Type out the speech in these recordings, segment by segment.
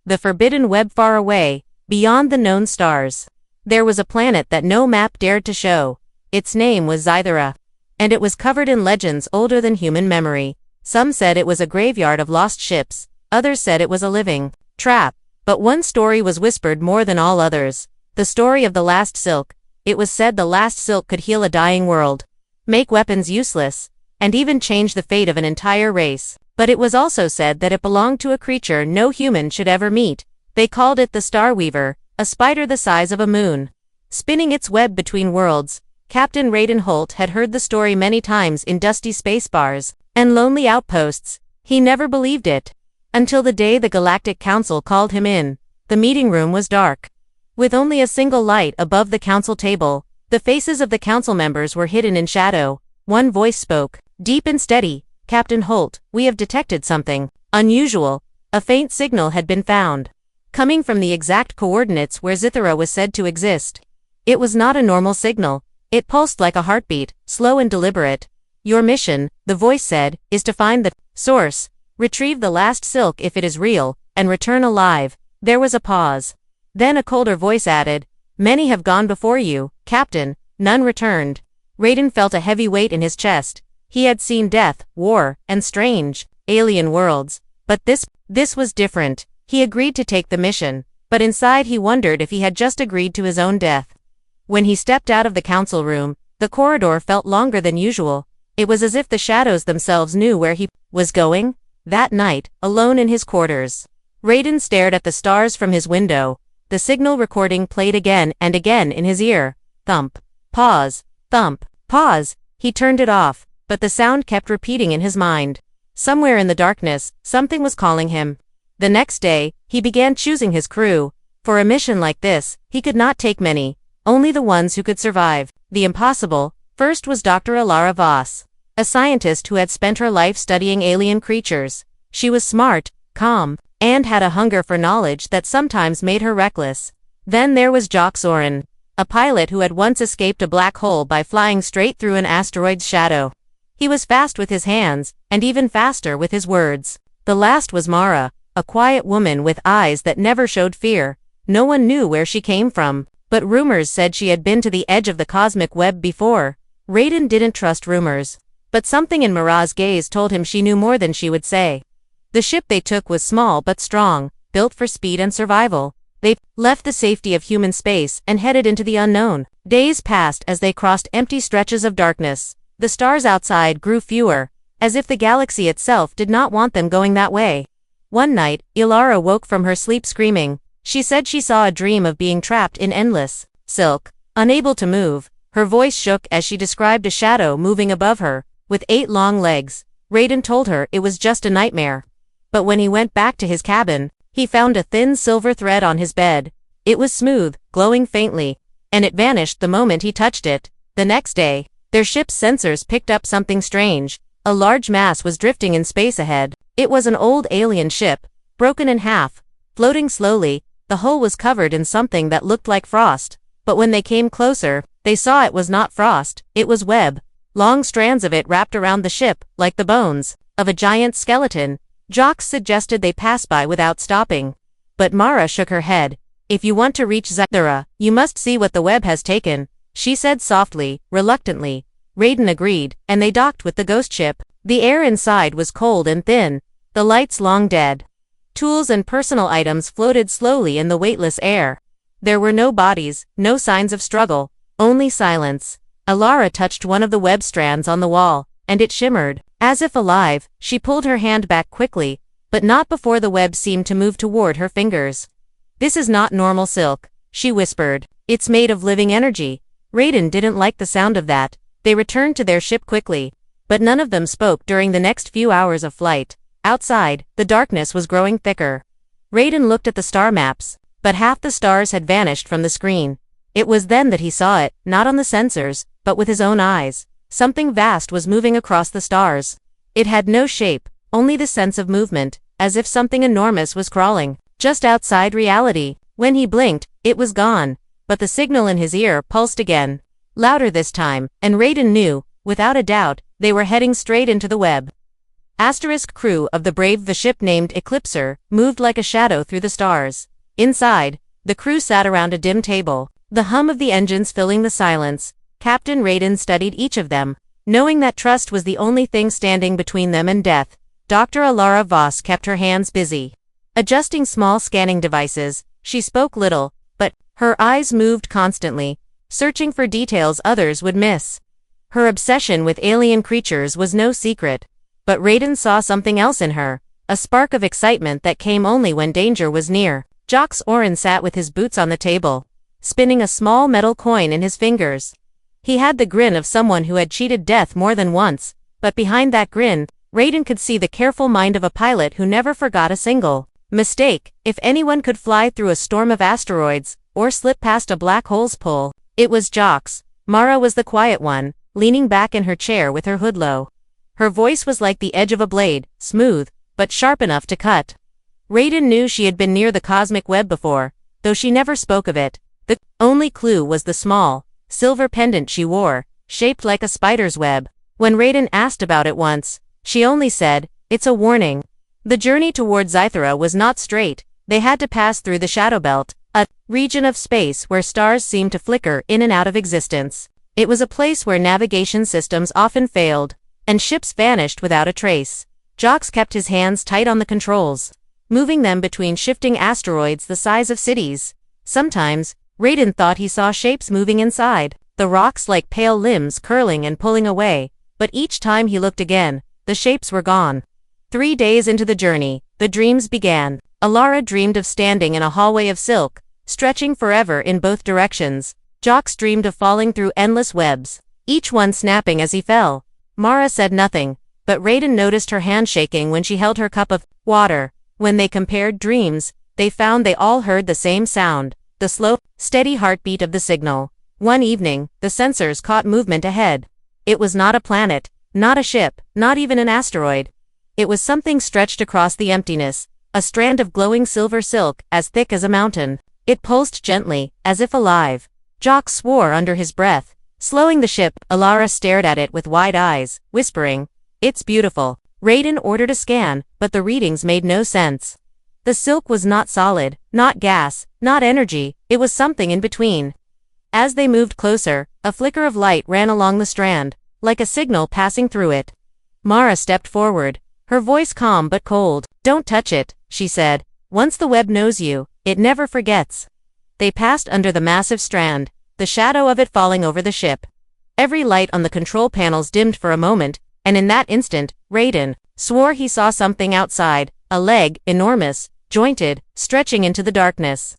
the forbidden web far away, beyond the known stars. There was a planet that no map dared to show. Its name was Xythera, and it was covered in legends older than human memory. Some said it was a graveyard of lost ships, others said it was a living trap. But one story was whispered more than all others. The story of the Last Silk. It was said the Last Silk could heal a dying world, make weapons useless, and even change the fate of an entire race. But it was also said that it belonged to a creature no human should ever meet. They called it the Star Weaver, a spider the size of a moon, spinning its web between worlds. Captain Raiden Holt had heard the story many times in dusty space bars and lonely outposts. He never believed it, until the day the Galactic Council called him in. The meeting room was dark, with only a single light above the council table. The faces of the council members were hidden in shadow. One voice spoke, deep and steady. "Captain Holt, we have detected something unusual." A faint signal had been found, coming from the exact coordinates where Xythera was said to exist. It was not a normal signal. It pulsed like a heartbeat, slow and deliberate. "Your mission," the voice said, "is to find the source, retrieve the Last Silk if it is real, and return alive." There was a pause. Then a colder voice added, "Many have gone before you, Captain, none returned." Raiden felt a heavy weight in his chest. He had seen death, war, and strange, alien worlds. But this was different. He agreed to take the mission, but inside he wondered if he had just agreed to his own death. When he stepped out of the council room, the corridor felt longer than usual. It was as if the shadows themselves knew where he was going. That night, alone in his quarters, Raiden stared at the stars from his window. The signal recording played again and again in his ear. Thump. Pause. Thump. Pause. He turned it off, but the sound kept repeating in his mind. Somewhere in the darkness, something was calling him. The next day, he began choosing his crew. For a mission like this, he could not take many, only the ones who could survive the impossible. First was Dr. Alara Voss, a scientist who had spent her life studying alien creatures. She was smart, calm, and had a hunger for knowledge that sometimes made her reckless. Then there was Jock Soren, a pilot who had once escaped a black hole by flying straight through an asteroid's shadow. He was fast with his hands, and even faster with his words. The last was Mara, a quiet woman with eyes that never showed fear. No one knew where she came from, but rumors said she had been to the edge of the cosmic web before. Raiden didn't trust rumors, but something in Mara's gaze told him she knew more than she would say. The ship they took was small but strong, built for speed and survival. They left the safety of human space and headed into the unknown. Days passed as they crossed empty stretches of darkness. The stars outside grew fewer, as if the galaxy itself did not want them going that way. One night, Ilara woke from her sleep screaming. She said she saw a dream of being trapped in endless silk, unable to move. Her voice shook as she described a shadow moving above her, with 8 long legs. Raiden told her it was just a nightmare. But when he went back to his cabin, he found a thin silver thread on his bed. It was smooth, glowing faintly, and it vanished the moment he touched it. The next day, their ship's sensors picked up something strange. A large mass was drifting in space ahead. It was an old alien ship, broken in half, floating slowly. The hull was covered in something that looked like frost. But when they came closer, they saw it was not frost, it was web. Long strands of it wrapped around the ship, like the bones of a giant skeleton. Jock suggested they pass by without stopping. But Mara shook her head. "If you want to reach Xythera, you must see what the web has taken," she said softly, reluctantly. Raiden agreed, and they docked with the ghost ship. The air inside was cold and thin, the lights long dead. Tools and personal items floated slowly in the weightless air. There were no bodies, no signs of struggle, only silence. Alara touched one of the web strands on the wall, and it shimmered. As if alive, she pulled her hand back quickly, but not before the web seemed to move toward her fingers. "This is not normal silk," she whispered. "It's made of living energy." Raiden didn't like the sound of that. They returned to their ship quickly, but none of them spoke during the next few hours of flight. Outside, the darkness was growing thicker. Raiden looked at the star maps, but half the stars had vanished from the screen. It was then that he saw it, not on the sensors, but with his own eyes. Something vast was moving across the stars. It had no shape, only the sense of movement, as if something enormous was crawling just outside reality. When he blinked, it was gone, but the signal in his ear pulsed again, louder this time, and Raiden knew, without a doubt, they were heading straight into the web. Crew of the brave the ship named Eclipser moved like a shadow through the stars. Inside, the crew sat around a dim table, the hum of the engines filling the silence. Captain Raiden studied each of them, knowing that trust was the only thing standing between them and death. Dr. Alara Voss kept her hands busy, adjusting small scanning devices. She spoke little, but her eyes moved constantly, searching for details others would miss. Her obsession with alien creatures was no secret, but Raiden saw something else in her, a spark of excitement that came only when danger was near. Jacques Orin sat with his boots on the table, spinning a small metal coin in his fingers. He had the grin of someone who had cheated death more than once, but behind that grin, Raiden could see the careful mind of a pilot who never forgot a single mistake. If anyone could fly through a storm of asteroids, or slip past a black hole's pull, it was Jacques. Mara was the quiet one, leaning back in her chair with her hood low. Her voice was like the edge of a blade, smooth, but sharp enough to cut. Raiden knew she had been near the cosmic web before, though she never spoke of it. The only clue was the small, silver pendant she wore, shaped like a spider's web. When Raiden asked about it once, she only said, "It's a warning." The journey toward Xythera was not straight. They had to pass through the shadow belt, a region of space where stars seemed to flicker in and out of existence. It was a place where navigation systems often failed, and ships vanished without a trace. Jacques kept his hands tight on the controls, moving them between shifting asteroids the size of cities. Sometimes, Raiden thought he saw shapes moving inside, the rocks like pale limbs curling and pulling away, but each time he looked again, the shapes were gone. 3 days into the journey, the dreams began. Alara dreamed of standing in a hallway of silk, stretching forever in both directions. Jacques dreamed of falling through endless webs, each one snapping as he fell. Mara said nothing, but Raiden noticed her hand shaking when she held her cup of water. When they compared dreams, they found they all heard the same sound, the slow, steady heartbeat of the signal. One evening, the sensors caught movement ahead. It was not a planet, not a ship, not even an asteroid. It was something stretched across the emptiness, a strand of glowing silver silk as thick as a mountain. It pulsed gently, as if alive. Jacques swore under his breath. Slowing the ship, Alara stared at it with wide eyes, whispering, "It's beautiful." Raiden ordered a scan, but the readings made no sense. The silk was not solid, not gas, not energy, it was something in between. As they moved closer, a flicker of light ran along the strand, like a signal passing through it. Mara stepped forward, her voice calm but cold. "Don't touch it," she said. "Once the web knows you, it never forgets." They passed under the massive strand, the shadow of it falling over the ship. Every light on the control panels dimmed for a moment, and in that instant, Raiden swore he saw something outside, a leg, enormous, jointed, stretching into the darkness.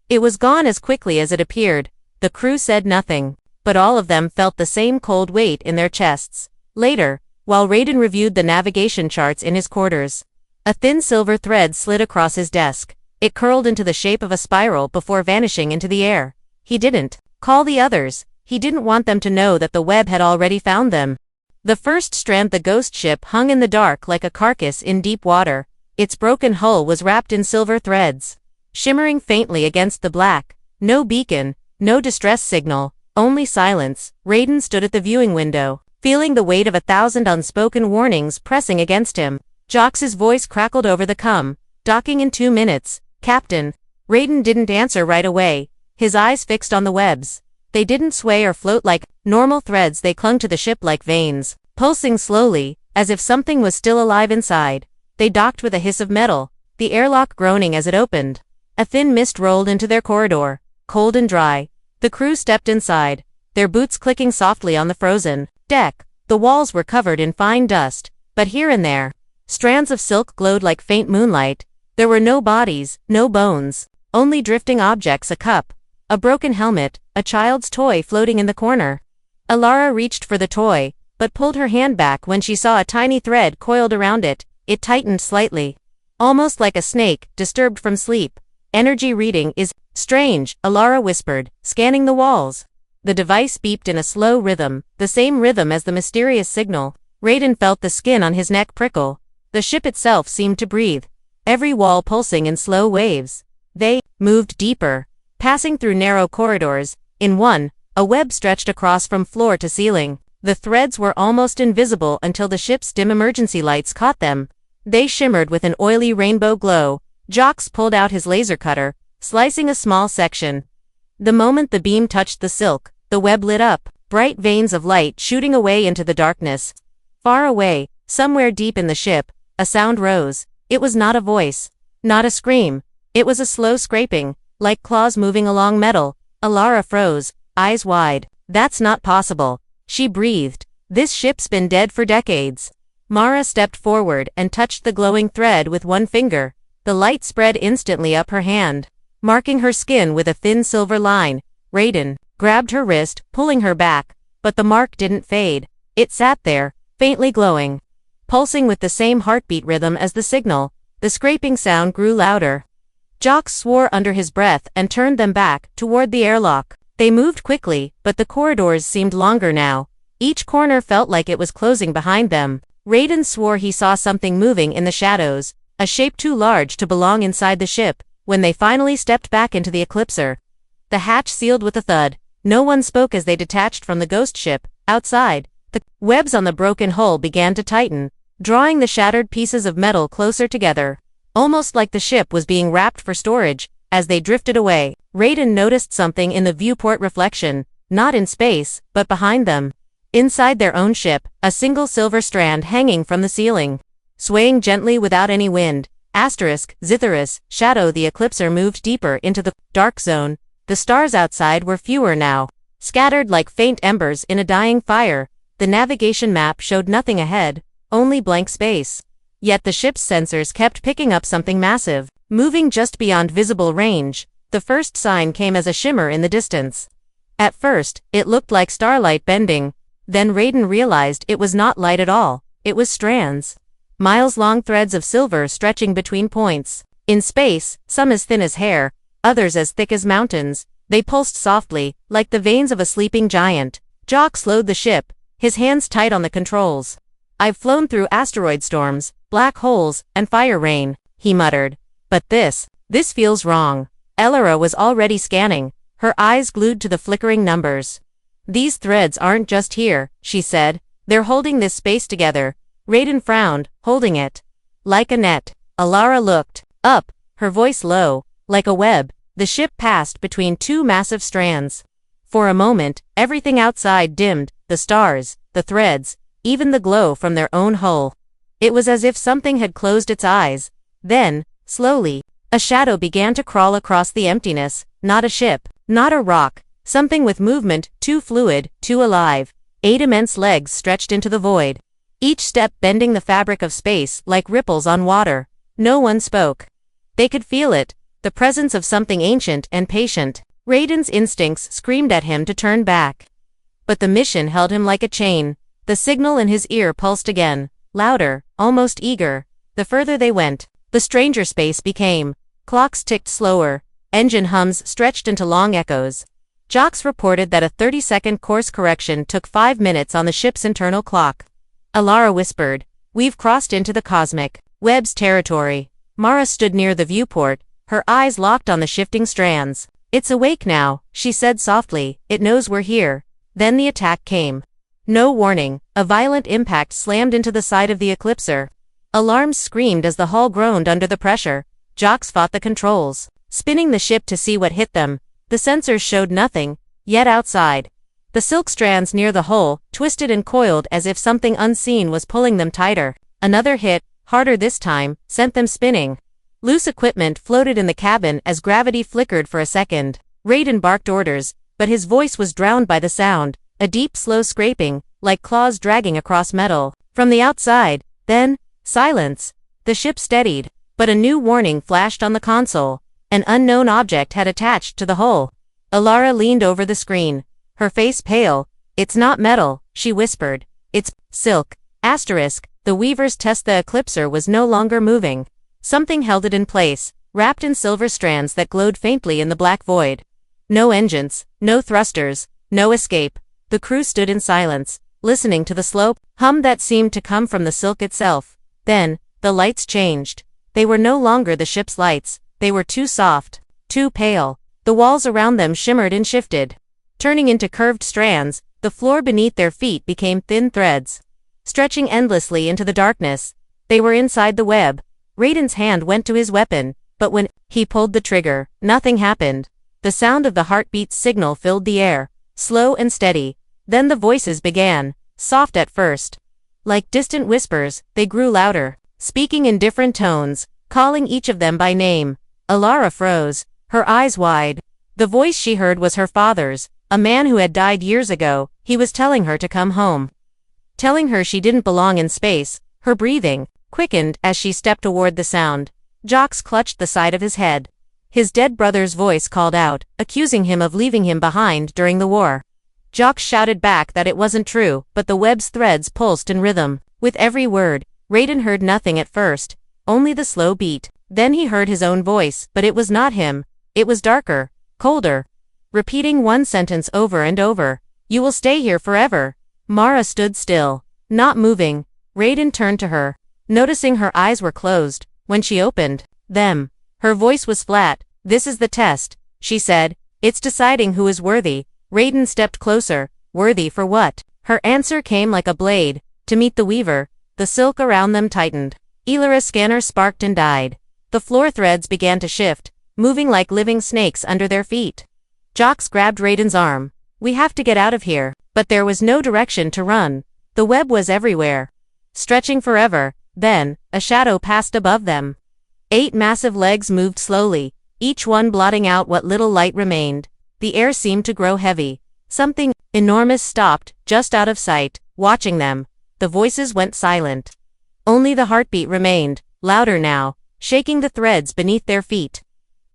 It was gone as quickly as it appeared. The crew said nothing, but all of them felt the same cold weight in their chests. Later, while Raiden reviewed the navigation charts in his quarters, a thin silver thread slid across his desk. It curled into the shape of a spiral before vanishing into the air. He didn't call the others. He didn't want them to know that the web had already found them. The first strand, the ghost ship, hung in the dark like a carcass in deep water. Its broken hull was wrapped in silver threads, shimmering faintly against the black. No beacon, no distress signal, only silence. Raiden stood at the viewing window, feeling the weight of 1,000 unspoken warnings pressing against him. Jacques' voice crackled over the com. "Docking in 2 minutes, Captain." Raiden didn't answer right away, his eyes fixed on the webs. They didn't sway or float like normal threads, they clung to the ship like veins, pulsing slowly, as if something was still alive inside. They docked with a hiss of metal, the airlock groaning as it opened. A thin mist rolled into their corridor, cold and dry. The crew stepped inside, their boots clicking softly on the frozen deck. The walls were covered in fine dust, but here and there, strands of silk glowed like faint moonlight. There were no bodies, no bones, only drifting objects, a cup, a broken helmet, a child's toy floating in the corner. Alara reached for the toy, but pulled her hand back when she saw a tiny thread coiled around it. It tightened slightly, almost like a snake, disturbed from sleep. "Energy reading is strange," Alara whispered, scanning the walls. The device beeped in a slow rhythm, the same rhythm as the mysterious signal. Raiden felt the skin on his neck prickle. The ship itself seemed to breathe, every wall pulsing in slow waves. They moved deeper, passing through narrow corridors. In one, a web stretched across from floor to ceiling. The threads were almost invisible until the ship's dim emergency lights caught them. They shimmered with an oily rainbow glow. Jocks pulled out his laser cutter, slicing a small section. The moment the beam touched the silk, the web lit up, bright veins of light shooting away into the darkness. Far away, somewhere deep in the ship, a sound rose. It was not a voice, not a scream. It was a slow scraping, like claws moving along metal. Alara froze, eyes wide. That's not possible, she breathed. This ship's been dead for decades. Mara stepped forward and touched the glowing thread with one finger. The light spread instantly up her hand, marking her skin with a thin silver line. Raiden grabbed her wrist, pulling her back, but the mark didn't fade. It sat there, faintly glowing, pulsing with the same heartbeat rhythm as the signal. The scraping sound grew louder. Jocks swore under his breath and turned them back, toward the airlock. They moved quickly, but the corridors seemed longer now. Each corner felt like it was closing behind them. Raiden swore he saw something moving in the shadows, a shape too large to belong inside the ship. When they finally stepped back into the Eclipser, the hatch sealed with a thud. No one spoke as they detached from the ghost ship. Outside, the webs on the broken hull began to tighten, drawing the shattered pieces of metal closer together, almost like the ship was being wrapped for storage. As they drifted away, Raiden noticed something in the viewport reflection, not in space, but behind them. Inside their own ship, a single silver strand hanging from the ceiling, swaying gently without any wind. Xytheris, shadow. The Eclipser moved deeper into the dark zone. The stars outside were fewer now, scattered like faint embers in a dying fire. The navigation map showed nothing ahead, only blank space. Yet the ship's sensors kept picking up something massive, moving just beyond visible range. The first sign came as a shimmer in the distance. At first, it looked like starlight bending. Then Raiden realized it was not light at all. It was strands. Miles-long threads of silver stretching between points. In space, some as thin as hair, others as thick as mountains. They pulsed softly, like the veins of a sleeping giant. Jock slowed the ship, his hands tight on the controls. "I've flown through asteroid storms, black holes, and fire rain," he muttered. "But this feels wrong." Elara was already scanning, her eyes glued to the flickering numbers. "These threads aren't just here," she said. "They're holding this space together." Raiden frowned, holding it like a net. Alara looked up, her voice low, like a web. The ship passed between two massive strands. For a moment, everything outside dimmed, the stars, the threads, even the glow from their own hull. It was as if something had closed its eyes. Then, slowly, a shadow began to crawl across the emptiness. Not a ship, not a rock, something with movement, too fluid, too alive. 8 immense legs stretched into the void, each step bending the fabric of space like ripples on water. No one spoke. They could feel it, the presence of something ancient and patient. Raiden's instincts screamed at him to turn back. But the mission held him like a chain. The signal in his ear pulsed again, louder, almost eager. The further they went, the stranger space became. Clocks ticked slower, engine hums stretched into long echoes. Jocks reported that a 30-second course correction took 5 minutes on the ship's internal clock. Alara whispered, "We've crossed into the cosmic web's territory." Mara stood near the viewport, her eyes locked on the shifting strands. "It's awake now," she said softly. "It knows we're here." Then the attack came. No warning, a violent impact slammed into the side of the Eclipser. Alarms screamed as the hull groaned under the pressure. Jocks fought the controls, spinning the ship to see what hit them. The sensors showed nothing, yet outside, the silk strands near the hull twisted and coiled as if something unseen was pulling them tighter. Another hit, harder this time, sent them spinning. Loose equipment floated in the cabin as gravity flickered for a second. Raiden barked orders, but his voice was drowned by the sound, a deep slow scraping, like claws dragging across metal. From the outside, then, silence. The ship steadied, but a new warning flashed on the console. An unknown object had attached to the hull. Alara leaned over the screen, her face pale. "It's not metal," she whispered. "It's silk." The Weaver's test. The Eclipser was no longer moving. Something held it in place, wrapped in silver strands that glowed faintly in the black void. No engines, no thrusters, no escape. The crew stood in silence, listening to the slow hum that seemed to come from the silk itself. Then, the lights changed. They were no longer the ship's lights. They were too soft, too pale. The walls around them shimmered and shifted, turning into curved strands, The floor beneath their feet became thin threads, stretching endlessly into the darkness. They were inside the web. Raiden's hand went to his weapon, but when he pulled the trigger, nothing happened. The sound of the heartbeat's signal filled the air, slow and steady. Then the voices began, soft at first. Like distant whispers, they grew louder, speaking in different tones, calling each of them by name. Alara froze, her eyes wide. The voice she heard was her father's, a man who had died years ago. He was telling her to come home. Telling her she didn't belong in space. Her breathing quickened as she stepped toward the sound. Jox clutched the side of his head. His dead brother's voice called out, accusing him of leaving him behind during the war. Jox shouted back that it wasn't true, but the web's threads pulsed in rhythm. With every word, Raiden heard nothing at first, only the slow beat. Then he heard his own voice, but it was not him. It was darker, colder, repeating one sentence over and over. You will stay here forever. Mara stood still, not moving. Raiden turned to her, noticing her eyes were closed. When she opened them, her voice was flat. This is the test, she said. It's deciding who is worthy. Raiden stepped closer. Worthy for what? Her answer came like a blade. To meet the weaver. The silk around them tightened. Ilara's scanner sparked and died. The floor threads began to shift, moving like living snakes under their feet. Jox grabbed Raiden's arm. We have to get out of here. But there was no direction to run. The web was everywhere, stretching forever. Then, a shadow passed above them. 8 massive legs moved slowly, each one blotting out what little light remained. The air seemed to grow heavy. Something enormous stopped, just out of sight, watching them. The voices went silent. Only the heartbeat remained, louder now, shaking the threads beneath their feet.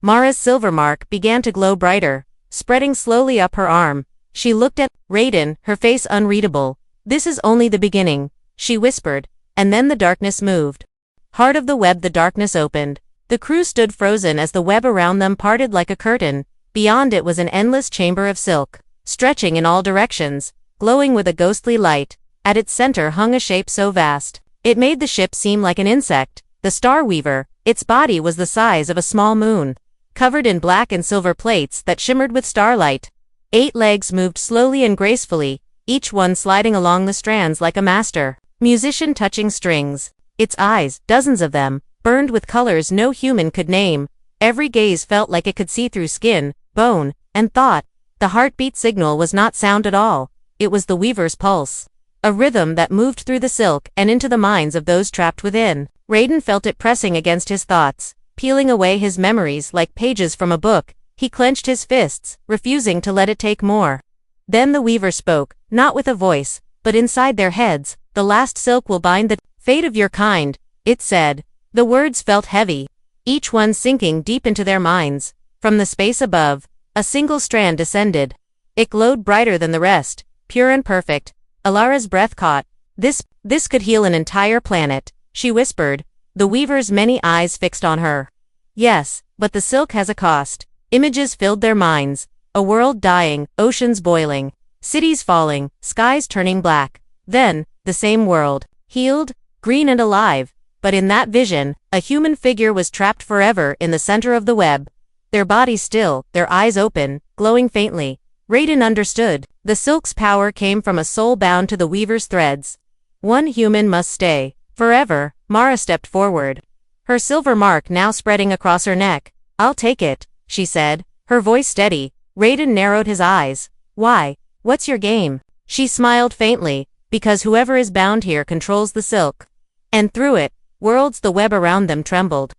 Mara's silver mark began to glow brighter, spreading slowly up her arm. She looked at Raiden, her face unreadable. This is only the beginning, she whispered, and then the darkness moved. Heart of the web, the darkness opened. The crew stood frozen as the web around them parted like a curtain. Beyond it was an endless chamber of silk, stretching in all directions, glowing with a ghostly light. At its center hung a shape so vast, it made the ship seem like an insect. The Star Weaver. Its body was the size of a small moon, covered in black and silver plates that shimmered with starlight. 8 legs moved slowly and gracefully, each one sliding along the strands like a master musician touching strings. Its eyes, dozens of them, burned with colors no human could name. Every gaze felt like it could see through skin, bone, and thought. The heartbeat signal was not sound at all. It was the weaver's pulse. A rhythm that moved through the silk and into the minds of those trapped within. Raiden felt it pressing against his thoughts, peeling away his memories like pages from a book. He clenched his fists, refusing to let it take more. Then the weaver spoke, not with a voice, but inside their heads. The last silk will bind the fate of your kind, it said. The words felt heavy, each one sinking deep into their minds. From the space above, a single strand descended. It glowed brighter than the rest, pure and perfect. Alara's breath caught. This could heal an entire planet, she whispered, the weaver's many eyes fixed on her. Yes, but the silk has a cost. Images filled their minds. A world dying, oceans boiling, cities falling, skies turning black. Then, the same world, healed, green and alive. But in that vision, a human figure was trapped forever in the center of the web. Their bodies still, their eyes open, glowing faintly. Raiden understood. The silk's power came from a soul bound to the weaver's threads. One human must stay. Forever. Mara stepped forward, her silver mark now spreading across her neck. I'll take it, she said, her voice steady. Raiden narrowed his eyes. Why? What's your game? She smiled faintly. Because whoever is bound here controls the silk. And through it, worlds. The web around them trembled.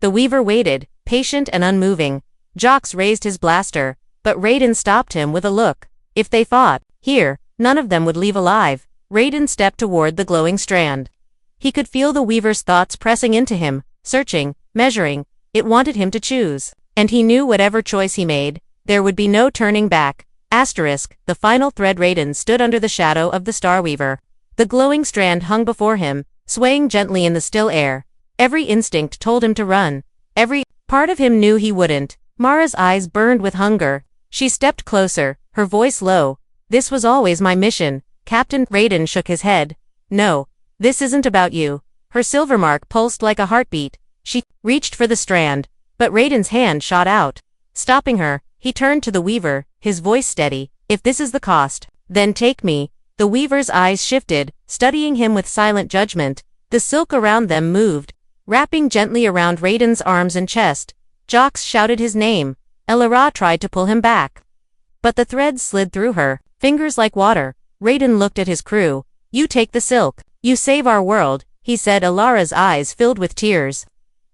The weaver waited, patient and unmoving. Jox raised his blaster, but Raiden stopped him with a look. If they fought here, none of them would leave alive. Raiden stepped toward the glowing strand. He could feel the weaver's thoughts pressing into him, searching, measuring. It wanted him to choose. And he knew whatever choice he made, there would be no turning back. The final thread. Raiden stood under the shadow of the Star Weaver. The glowing strand hung before him, swaying gently in the still air. Every instinct told him to run. Every part of him knew he wouldn't. Mara's eyes burned with hunger. She stepped closer, her voice low. This was always my mission, Captain. Raiden shook his head. No, this isn't about you. Her silver mark pulsed like a heartbeat. She reached for the strand, but Raiden's hand shot out, stopping her. He turned to the weaver, his voice steady. If this is the cost, Then take me." The weaver's eyes shifted, studying him with silent judgment. The silk around them moved, wrapping gently around Raiden's arms and chest. Jox shouted his name. Elara tried to pull him back, but the threads slid through her fingers like water. Raiden looked at his crew. "You take the silk. You save our world," he said. Elara's eyes filled with tears.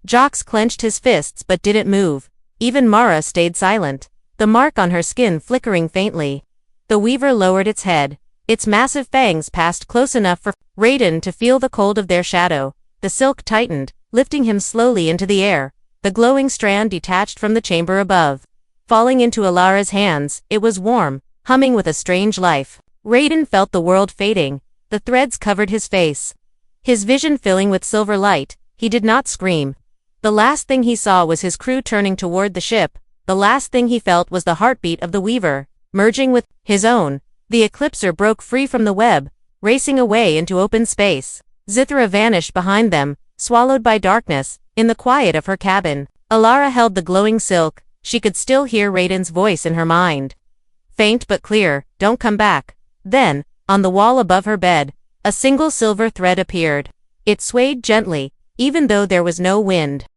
Jox clenched his fists but didn't move. Even Mara stayed silent, the mark on her skin flickering faintly. The weaver lowered its head. Its massive fangs passed close enough for Raiden to feel the cold of their shadow. The silk tightened, lifting him slowly into the air. The glowing strand detached from the chamber above, falling into Elara's hands. It was warm, humming with a strange life. Raiden felt the world fading. The threads covered his face, his vision filling with silver light. He did not scream. The last thing he saw was his crew turning toward the ship. The last thing he felt was the heartbeat of the weaver, merging with his own. The eclipser broke free from the web, racing away into open space. Xythera vanished behind them, swallowed by darkness. In the quiet of her cabin, Elara held the glowing silk. She could still hear Raiden's voice in her mind, faint but clear, "Don't come back." Then, on the wall above her bed, a single silver thread appeared. It swayed gently, even though there was no wind.